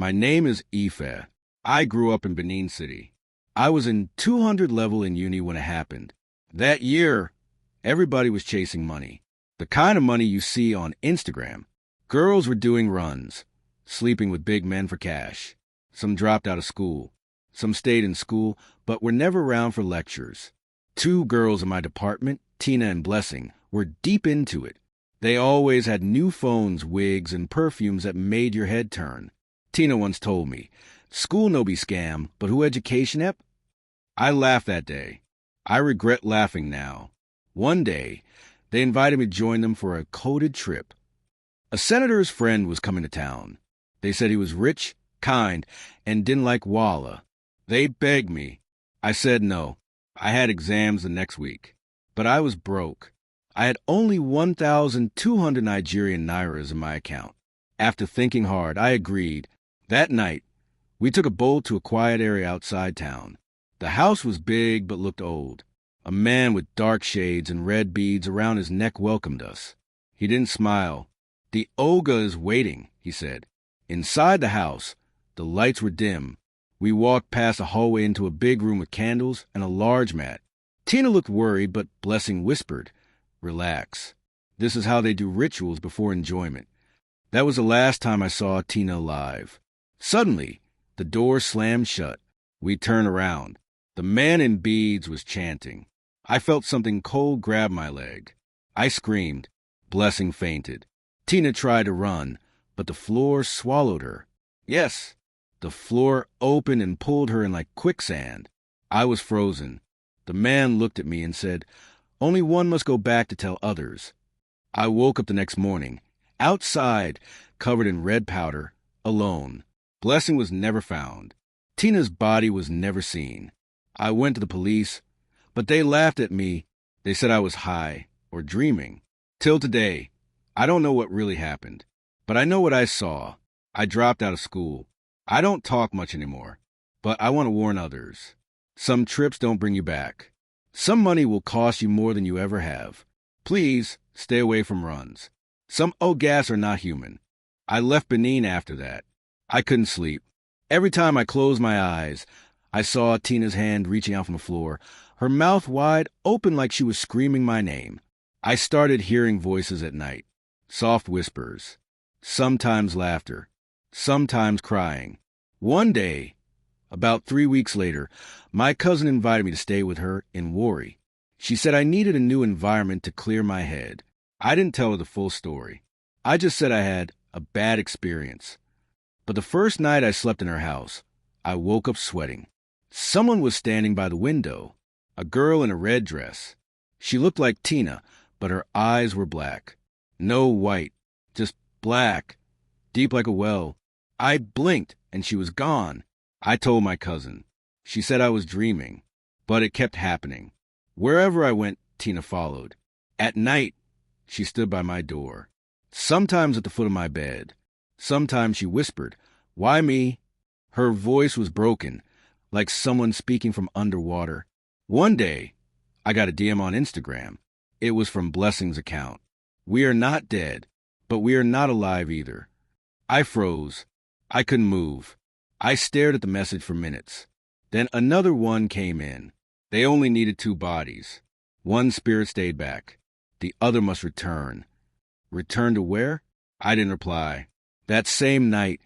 My name is Ife. I grew up in Benin City. I was in 200 level in uni when it happened. That year, everybody was chasing money. The kind of money you see on Instagram. Girls were doing runs, sleeping with big men for cash. Some dropped out of school. Some stayed in school, but were never around for lectures. Two girls in my department, Tina and Blessing, were deep into it. They always had new phones, wigs, and perfumes that made your head turn. Tina once told me, "School no be scam, but who education ep?" I laughed that day. I regret laughing now. One day, they invited me to join them for a coded trip. A senator's friend was coming to town. They said he was rich, kind, and didn't like Walla. They begged me. I said no. I had exams the next week. But I was broke. I had only 1,200 Nigerian nairas in my account. After thinking hard, I agreed. That night, we took a boat to a quiet area outside town. The house was big but looked old. A man with dark shades and red beads around his neck welcomed us. He didn't smile. "The Oga is waiting," he said. Inside the house, the lights were dim. We walked past a hallway into a big room with candles and a large mat. Tina looked worried, but Blessing whispered, "Relax. This is how they do rituals before enjoyment." That was the last time I saw Tina alive. Suddenly, the door slammed shut. We turned around. The man in beads was chanting. I felt something cold grab my leg. I screamed. Blessing fainted. Tina tried to run, but the floor swallowed her. Yes, the floor opened and pulled her in like quicksand. I was frozen. The man looked at me and said, "Only one must go back to tell others." I woke up the next morning, outside, covered in red powder, alone. Blessing was never found. Tina's body was never seen. I went to the police, but they laughed at me. They said I was high or dreaming. Till today, I don't know what really happened, but I know what I saw. I dropped out of school. I don't talk much anymore, but I want to warn others. Some trips don't bring you back. Some money will cost you more than you ever have. Please stay away from runs. Some Ogas are not human. I left Benin after that. I couldn't sleep. Every time I closed my eyes, I saw Tina's hand reaching out from the floor, her mouth wide open like she was screaming my name. I started hearing voices at night, soft whispers, sometimes laughter, sometimes crying. One day, about 3 weeks later, my cousin invited me to stay with her in Warri. She said I needed a new environment to clear my head. I didn't tell her the full story. I just said I had a bad experience. But the first night I slept in her house, I woke up sweating. Someone was standing by the window, a girl in a red dress. She looked like Tina, but her eyes were black. No white, just black, deep like a well. I blinked, and she was gone. I told my cousin. She said I was dreaming, but it kept happening. Wherever I went, Tina followed. At night, she stood by my door, sometimes at the foot of my bed. Sometimes she whispered, "Why me?" Her voice was broken, like someone speaking from underwater. One day, I got a DM on Instagram. It was from Blessing's account. "We are not dead, but we are not alive either." I froze. I couldn't move. I stared at the message for minutes. Then another one came in. They only needed 2 bodies. One spirit stayed back. The other must return. Return to where? I didn't reply. That same night,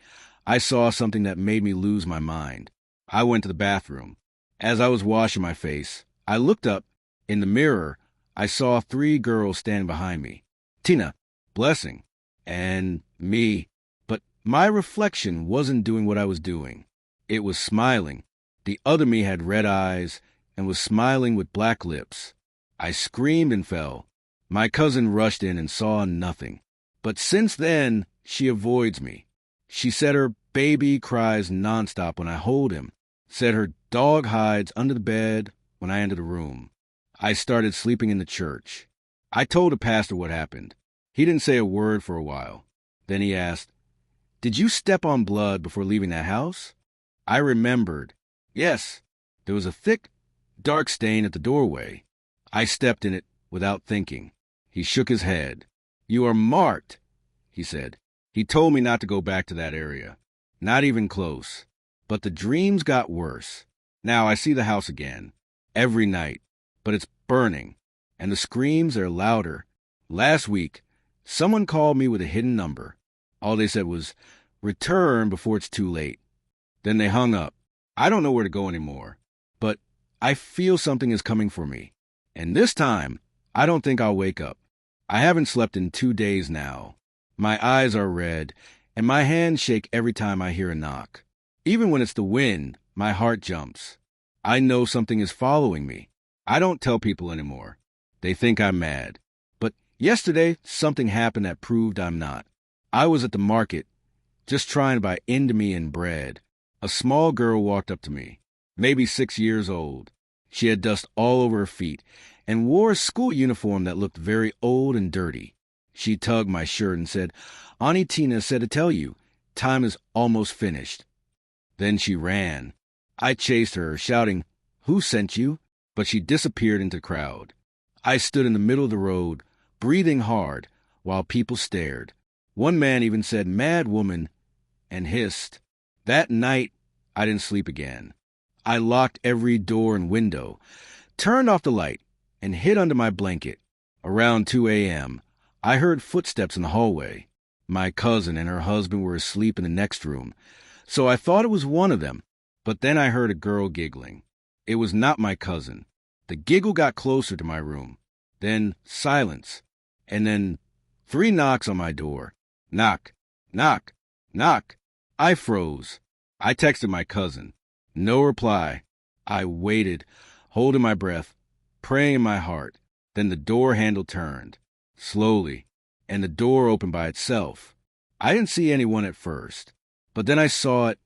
I saw something that made me lose my mind. I went to the bathroom. As I was washing my face, I looked up. In the mirror, I saw 3 girls standing behind me. Tina, Blessing, and me. But my reflection wasn't doing what I was doing. It was smiling. The other me had red eyes and was smiling with black lips. I screamed and fell. My cousin rushed in and saw nothing. But since then, she avoids me. She said her baby cries nonstop when I hold him. Said her dog hides under the bed when I enter the room. I started sleeping in the church. I told the pastor what happened. He didn't say a word for a while. Then he asked, "Did you step on blood before leaving that house?" I remembered. Yes, there was a thick, dark stain at the doorway. I stepped in it without thinking. He shook his head. "You are marked," he said. He told me not to go back to that area. Not even close. But the dreams got worse. Now I see the house again, every night, but it's burning, and the screams are louder. Last week, someone called me with a hidden number. All they said was, "Return before it's too late." Then they hung up. I don't know where to go anymore, but I feel something is coming for me. And this time, I don't think I'll wake up. I haven't slept in 2 days now. My eyes are red, and my hands shake every time I hear a knock. Even when it's the wind, my heart jumps. I know something is following me. I don't tell people anymore. They think I'm mad. But yesterday, something happened that proved I'm not. I was at the market, just trying to buy Indomie bread. A small girl walked up to me, maybe 6 years old. She had dust all over her feet and wore a school uniform that looked very old and dirty. She tugged my shirt and said, "Auntie Tina said to tell you, time is almost finished." Then she ran. I chased her, shouting, "Who sent you?" But she disappeared into the crowd. I stood in the middle of the road, breathing hard, while people stared. One man even said, "Mad woman," and hissed. That night, I didn't sleep again. I locked every door and window, turned off the light, and hid under my blanket. Around 2 a.m., I heard footsteps in the hallway. My cousin and her husband were asleep in the next room, so I thought it was one of them. But then I heard a girl giggling. It was not my cousin. The giggle got closer to my room. Then silence. And then 3 knocks on my door. Knock, knock, knock. I froze. I texted my cousin. No reply. I waited, holding my breath, praying in my heart. Then the door handle turned, slowly, and the door opened by itself. I didn't see anyone at first, but then I saw it,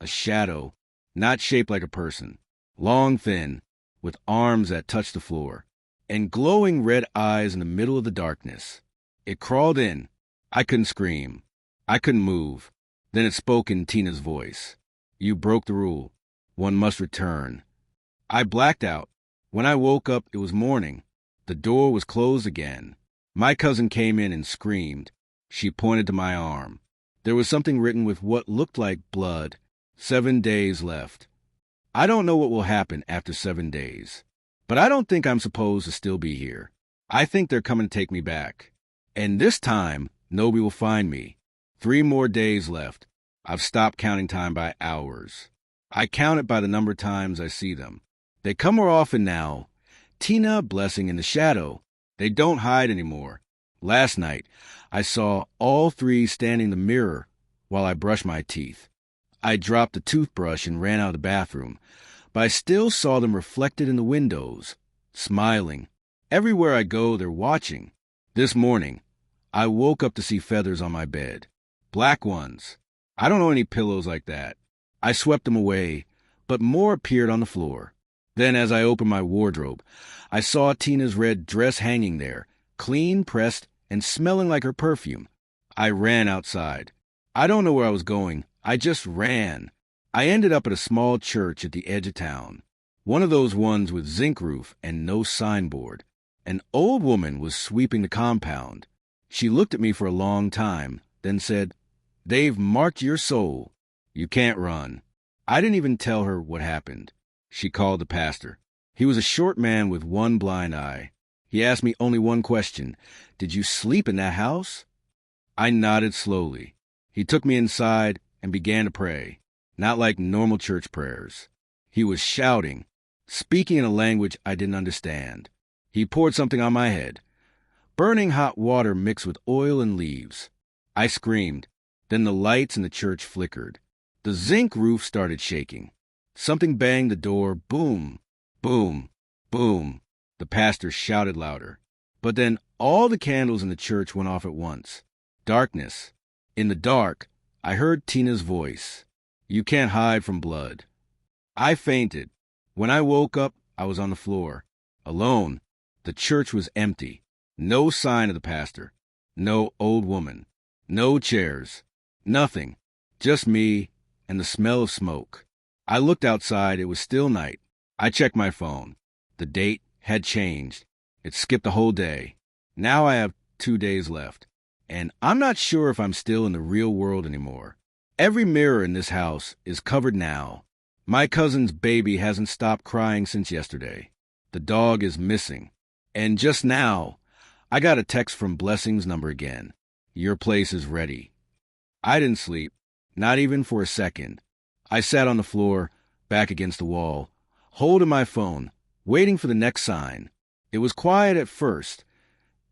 a shadow, not shaped like a person, long, thin, with arms that touched the floor, and glowing red eyes in the middle of the darkness. It crawled in. I couldn't scream. I couldn't move. Then it spoke in Tina's voice. "You broke the rule. One must return." I blacked out. When I woke up, it was morning. The door was closed again. My cousin came in and screamed. She pointed to my arm. There was something written with what looked like blood. 7 days left. I don't know what will happen after 7 days. But I don't think I'm supposed to still be here. I think they're coming to take me back. And this time, nobody will find me. 3 more days left. I've stopped counting time by hours. I count it by the number of times I see them. They come more often now. Tina, Blessing, in the shadow. They don't hide anymore. Last night, I saw all 3 standing in the mirror while I brushed my teeth. I dropped the toothbrush and ran out of the bathroom, but I still saw them reflected in the windows, smiling. Everywhere I go, they're watching. This morning, I woke up to see feathers on my bed. Black ones. I don't know any pillows like that. I swept them away, but more appeared on the floor. Then, as I opened my wardrobe, I saw Tina's red dress hanging there, clean, pressed, and smelling like her perfume. I ran outside. I don't know where I was going. I just ran. I ended up at a small church at the edge of town, one of those ones with zinc roof and no signboard. An old woman was sweeping the compound. She looked at me for a long time, then said, "They've marked your soul. You can't run." I didn't even tell her what happened. She called the pastor. He was a short man with one blind eye. He asked me only one question. "Did you sleep in that house?" I nodded slowly. He took me inside and began to pray, not like normal church prayers. He was shouting, speaking in a language I didn't understand. He poured something on my head, burning hot water mixed with oil and leaves. I screamed. Then the lights in the church flickered. The zinc roof started shaking. Something banged the door. Boom, boom, boom. The pastor shouted louder. But then all the candles in the church went off at once. Darkness. In the dark, I heard Tina's voice. "You can't hide from blood." I fainted. When I woke up, I was on the floor, alone. The church was empty. No sign of the pastor. No old woman. No chairs. Nothing. Just me and the smell of smoke. I looked outside. It was still night. I checked my phone. The date had changed. It skipped the whole day. Now I have 2 days left. And I'm not sure if I'm still in the real world anymore. Every mirror in this house is covered now. My cousin's baby hasn't stopped crying since yesterday. The dog is missing. And just now, I got a text from Blessing's number again. Your place is ready. I didn't sleep, not even for a second. I sat on the floor, back against the wall, holding my phone, waiting for the next sign. It was quiet at first.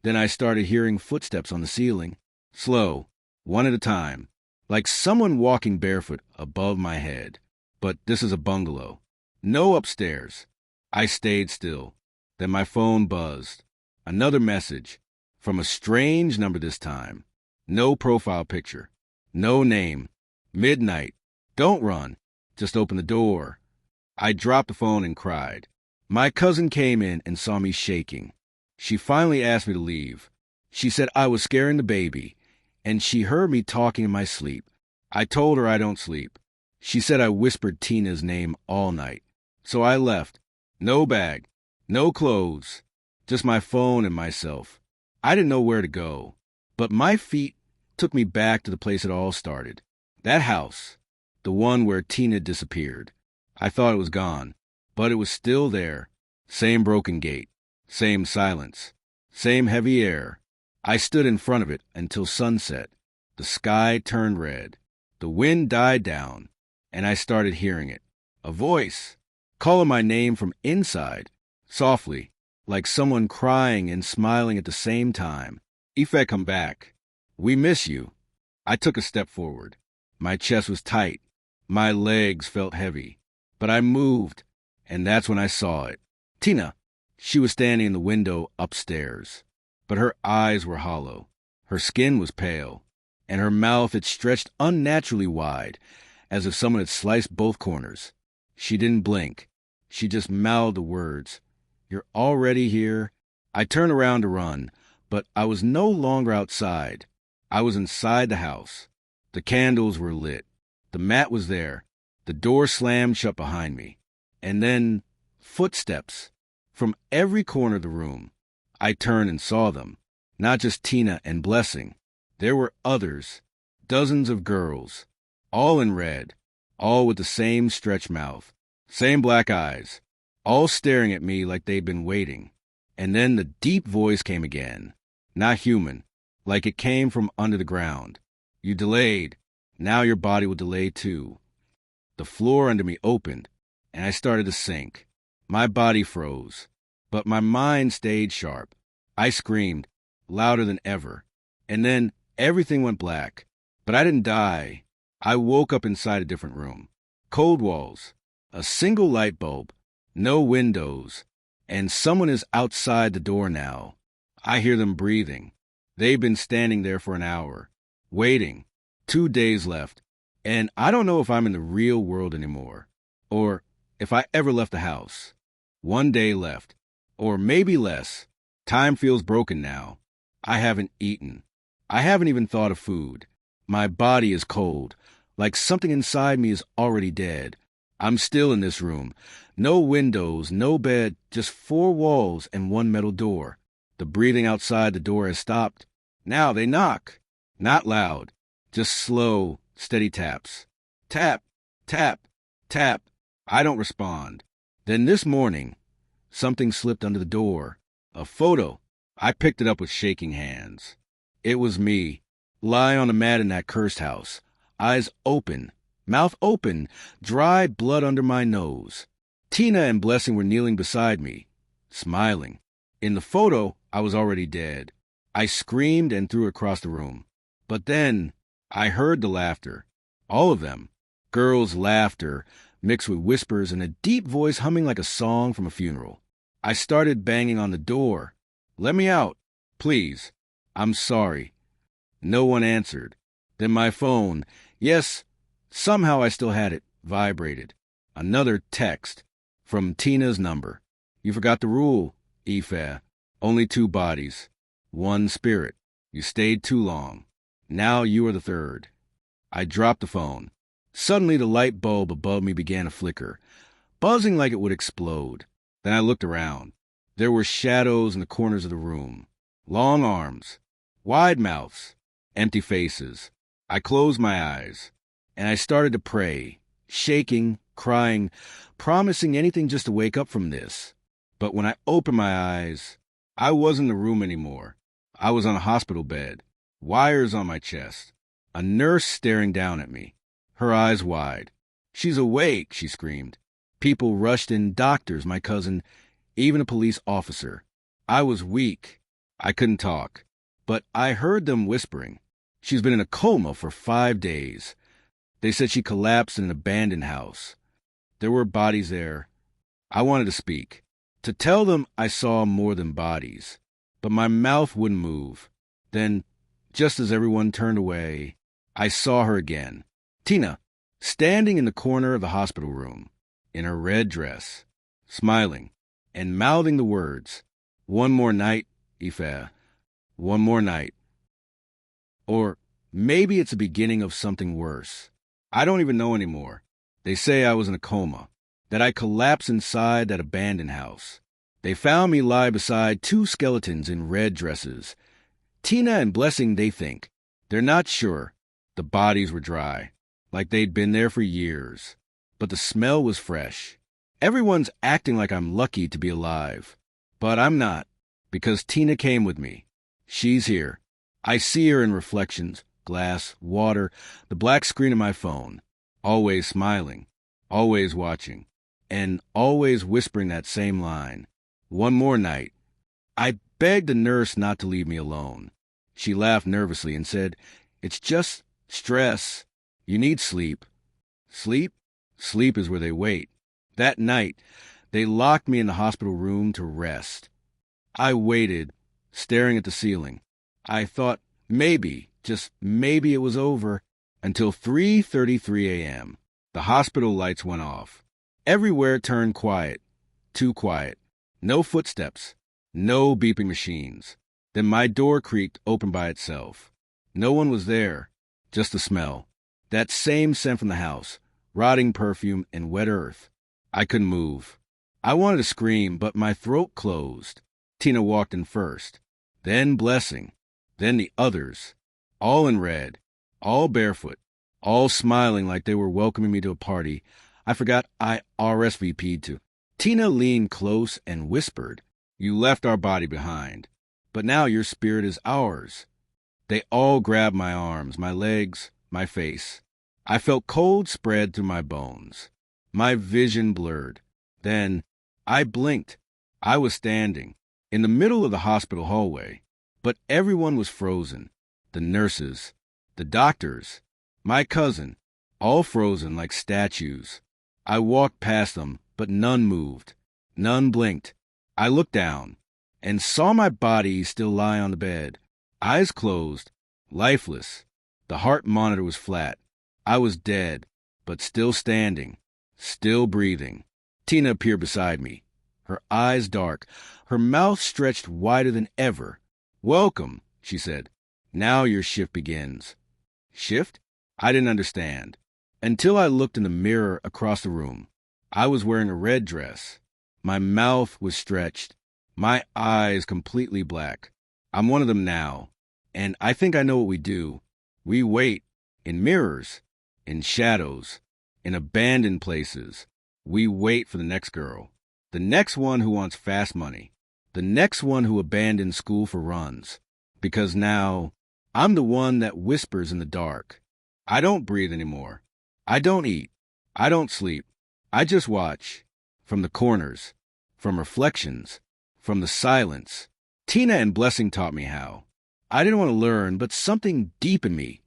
Then I started hearing footsteps on the ceiling, slow, one at a time, like someone walking barefoot above my head. But this is a bungalow. No upstairs. I stayed still. Then my phone buzzed. Another message, from a strange number this time. No profile picture. No name. Midnight. Don't run. Just open the door. I dropped the phone and cried. My cousin came in and saw me shaking. She finally asked me to leave. She said I was scaring the baby, and she heard me talking in my sleep. I told her I don't sleep. She said I whispered Tina's name all night. So I left. No bag. No clothes. Just my phone and myself. I didn't know where to go. But my feet took me back to the place it all started. That house. The one where Tina disappeared. I thought it was gone, but it was still there. Same broken gate. Same silence. Same heavy air. I stood in front of it until sunset. The sky turned red. The wind died down, and I started hearing it. A voice, calling my name from inside, softly, like someone crying and smiling at the same time. Ife, come back. We miss you. I took a step forward. My chest was tight. My legs felt heavy. But I moved, and that's when I saw it. Tina. She was standing in the window upstairs, but her eyes were hollow. Her skin was pale, and her mouth had stretched unnaturally wide, as if someone had sliced both corners. She didn't blink. She just mouthed the words, "You're already here?" I turned around to run, but I was no longer outside. I was inside the house. The candles were lit. The mat was there. The door slammed shut behind me. And then, footsteps. From every corner of the room. I turned and saw them. Not just Tina and Blessing. There were others. Dozens of girls. All in red. All with the same stretched mouth. Same black eyes. All staring at me like they'd been waiting. And then the deep voice came again. Not human. Like it came from under the ground. You delayed. Now your body will delay too. The floor under me opened, and I started to sink. My body froze, but my mind stayed sharp. I screamed, louder than ever, and then everything went black. But I didn't die. I woke up inside a different room. Cold walls, a single light bulb, no windows, and someone is outside the door now. I hear them breathing. They've been standing there for an hour, waiting. 2 days left, and I don't know if I'm in the real world anymore, or if I ever left the house. 1 day left, or maybe less. Time feels broken now. I haven't eaten. I haven't even thought of food. My body is cold, like something inside me is already dead. I'm still in this room. No windows, no bed, just 4 walls and 1 metal door. The breathing outside the door has stopped. Now they knock. Not loud, just slow, steady taps. Tap, tap, tap. I don't respond. Then this morning, something slipped under the door. A photo. I picked it up with shaking hands. It was me, lying on the mat in that cursed house. Eyes open, mouth open, dry blood under my nose. Tina and Blessing were kneeling beside me, smiling. In the photo, I was already dead. I screamed and threw across the room. But then, I heard the laughter. All of them. Girls' laughter, mixed with whispers and a deep voice humming like a song from a funeral. I started banging on the door. "Let me out, please. I'm sorry." No one answered. Then my phone, yes, somehow I still had it, vibrated. Another text from Tina's number. "You forgot the rule, Ife. Only 2 bodies. 1 spirit. You stayed too long. Now you are the 3rd. I dropped the phone. Suddenly the light bulb above me began to flicker, buzzing like it would explode. Then I looked around. There were shadows in the corners of the room. Long arms. Wide mouths. Empty faces. I closed my eyes. and I started to pray, shaking, crying, promising anything just to wake up from this. But when I opened my eyes, I wasn't in the room anymore. I was on a hospital bed, wires on my chest, a nurse staring down at me, her eyes wide. "She's awake," she screamed. People rushed in, doctors, my cousin, even a police officer. I was weak. I couldn't talk. But I heard them whispering. "She's been in a coma for 5 days. They said she collapsed in an abandoned house. There were bodies there." I wanted to speak, to tell them I saw more than bodies. But my mouth wouldn't move. Then, just as everyone turned away, I saw her again. Tina, standing in the corner of the hospital room, in her red dress, smiling, and mouthing the words, "One more night, Ife. One more night." Or maybe it's the beginning of something worse. I don't even know anymore. They say I was in a coma, that I collapsed inside that abandoned house. They found me lie beside 2 skeletons in red dresses. Tina and Blessing, they think. They're not sure. The bodies were dry, like they'd been there for years. But the smell was fresh. Everyone's acting like I'm lucky to be alive. But I'm not, because Tina came with me. She's here. I see her in reflections, glass, water, the black screen of my phone. Always smiling, always watching, and always whispering that same line. One more night. I begged the nurse not to leave me alone. She laughed nervously and said, "It's just stress. You need sleep." Sleep? Sleep is where they wait. That night, they locked me in the hospital room to rest. I waited, staring at the ceiling. I thought maybe, just maybe it was over, until 3:33 a.m. The hospital lights went off. Everywhere turned quiet, too quiet. No footsteps, no beeping machines. Then my door creaked open by itself. No one was there, just the smell. That same scent from the house, rotting perfume and wet earth. I couldn't move. I wanted to scream, but my throat closed. Tina walked in first, then Blessing, then the others, all in red, all barefoot, all smiling like they were welcoming me to a party I forgot I RSVP'd to. Tina leaned close and whispered, "You left our body behind, but now your spirit is ours." They all grabbed my arms, my legs, my face. I felt cold spread through my bones. My vision blurred. Then I blinked. I was standing in the middle of the hospital hallway, but everyone was frozen. The nurses, the doctors, my cousin, all frozen like statues. I walked past them, but none moved. None blinked. I looked down and saw my body still lie on the bed, eyes closed, lifeless. The heart monitor was flat. I was dead, but still standing, still breathing. Tina appeared beside me, her eyes dark, her mouth stretched wider than ever. "Welcome," she said. "Now your shift begins." Shift? I didn't understand. Until I looked in the mirror across the room. I was wearing a red dress. My mouth was stretched, my eyes completely black. I'm one of them now, and I think I know what we do. We wait, in mirrors, in shadows, in abandoned places. We wait for the next girl, the next one who wants fast money, the next one who abandoned school for runs. Because now, I'm the one that whispers in the dark. I don't breathe anymore. I don't eat. I don't sleep. I just watch. From the corners. From reflections. From the silence. Tina and Blessing taught me how. I didn't want to learn, but something deep in me,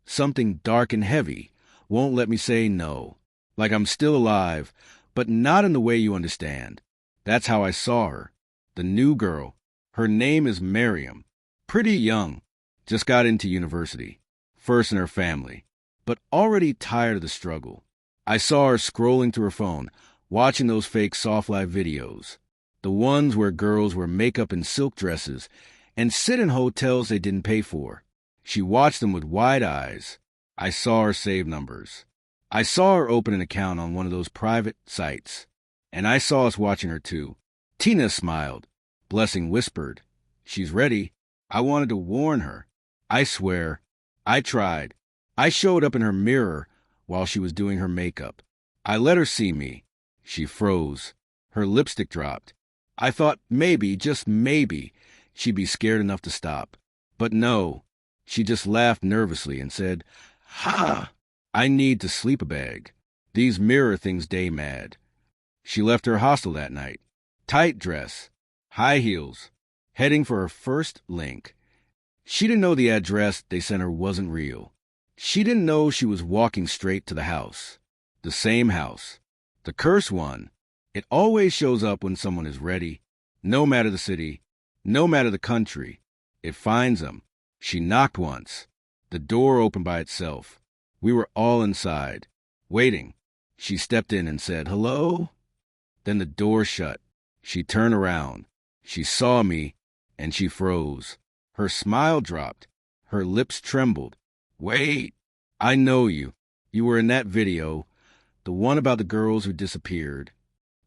something dark and heavy, won't let me say no. Like I'm still alive, but not in the way you understand. That's how I saw her. The new girl. Her name is Miriam. Pretty young. Just got into university. First in her family. But already tired of the struggle. I saw her scrolling through her phone, watching those fake soft life videos. The ones where girls wear makeup and silk dresses and sit in hotels they didn't pay for. She watched them with wide eyes. I saw her save numbers. I saw her open an account on one of those private sites. And I saw us watching her too. Tina smiled. Blessing whispered, "She's ready." I wanted to warn her. I swear, I tried. I showed up in her mirror, while she was doing her makeup. I let her see me. She froze. Her lipstick dropped. I thought maybe, just maybe, she'd be scared enough to stop. But no, she just laughed nervously and said, "Ha! I need to sleep a bag. These mirror things day mad." She left her hostel that night. Tight dress, high heels, heading for her first link. She didn't know the address they sent her wasn't real. She didn't know she was walking straight to the house. The same house. The cursed one. It always shows up when someone is ready. No matter the city, no matter the country. It finds them. She knocked once. The door opened by itself. We were all inside, waiting. She stepped in and said, "Hello?" Then the door shut. She turned around. She saw me, and she froze. Her smile dropped. Her lips trembled. "Wait, I know you. You were in that video, the one about the girls who disappeared."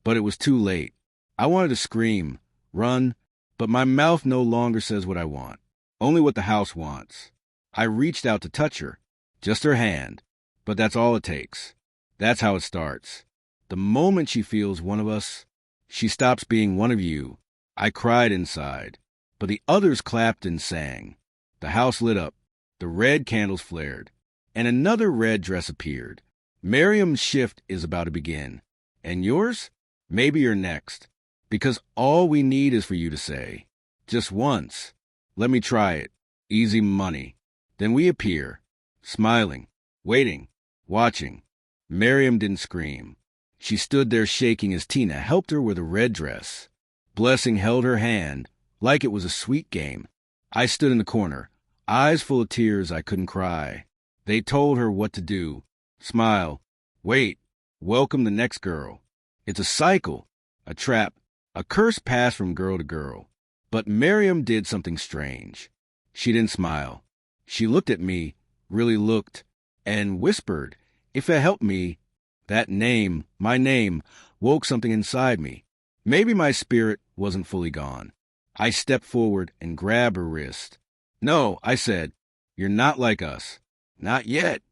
But it was too late. I wanted to scream, run, but my mouth no longer says what I want, only what the house wants. I reached out to touch her, just her hand, but that's all it takes. That's how it starts. The moment she feels one of us, she stops being one of you. I cried inside, but the others clapped and sang. The house lit up. The red candles flared, and another red dress appeared. Miriam's shift is about to begin. And yours? Maybe you're next. Because all we need is for you to say, just once, "Let me try it." Easy money. Then we appear, smiling, waiting, watching. Miriam didn't scream. She stood there shaking as Tina helped her with a red dress. Blessing held her hand like it was a sweet game. I stood in the corner, eyes full of tears. I couldn't cry. They told her what to do. Smile. Wait. Welcome the next girl. It's a cycle, a trap, a curse passed from girl to girl. But Miriam did something strange. She didn't smile. She looked at me, really looked, and whispered. If it helped me, that name, my name, woke something inside me. Maybe my spirit wasn't fully gone. I stepped forward and grabbed her wrist. "No," I said. "You're not like us. Not yet."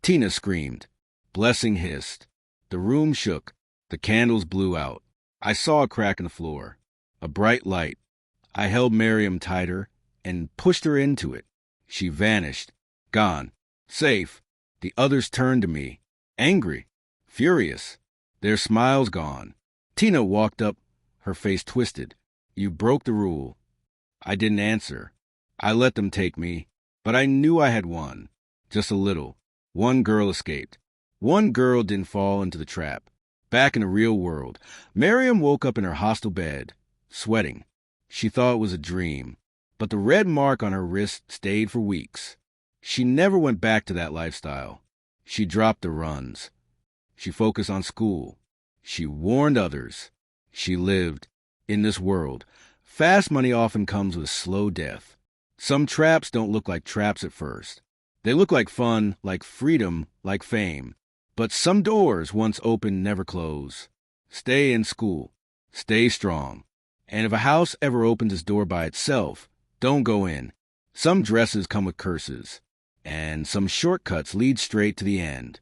Tina screamed. Blessing hissed. The room shook. The candles blew out. I saw a crack in the floor. A bright light. I held Miriam tighter and pushed her into it. She vanished. Gone. Safe. The others turned to me. Angry. Furious. Their smiles gone. Tina walked up, her face twisted. "You broke the rule." I didn't answer. I let them take me, but I knew I had won. Just a little. One girl escaped. One girl didn't fall into the trap. Back in the real world, Miriam woke up in her hostel bed, sweating. She thought it was a dream, but the red mark on her wrist stayed for weeks. She never went back to that lifestyle. She dropped the runs. She focused on school. She warned others. She lived. In this world, fast money often comes with slow death. Some traps don't look like traps at first. They look like fun, like freedom, like fame. But some doors, once open, never close. Stay in school. Stay strong. And if a house ever opens its door by itself, don't go in. Some dresses come with curses, and some shortcuts lead straight to the end.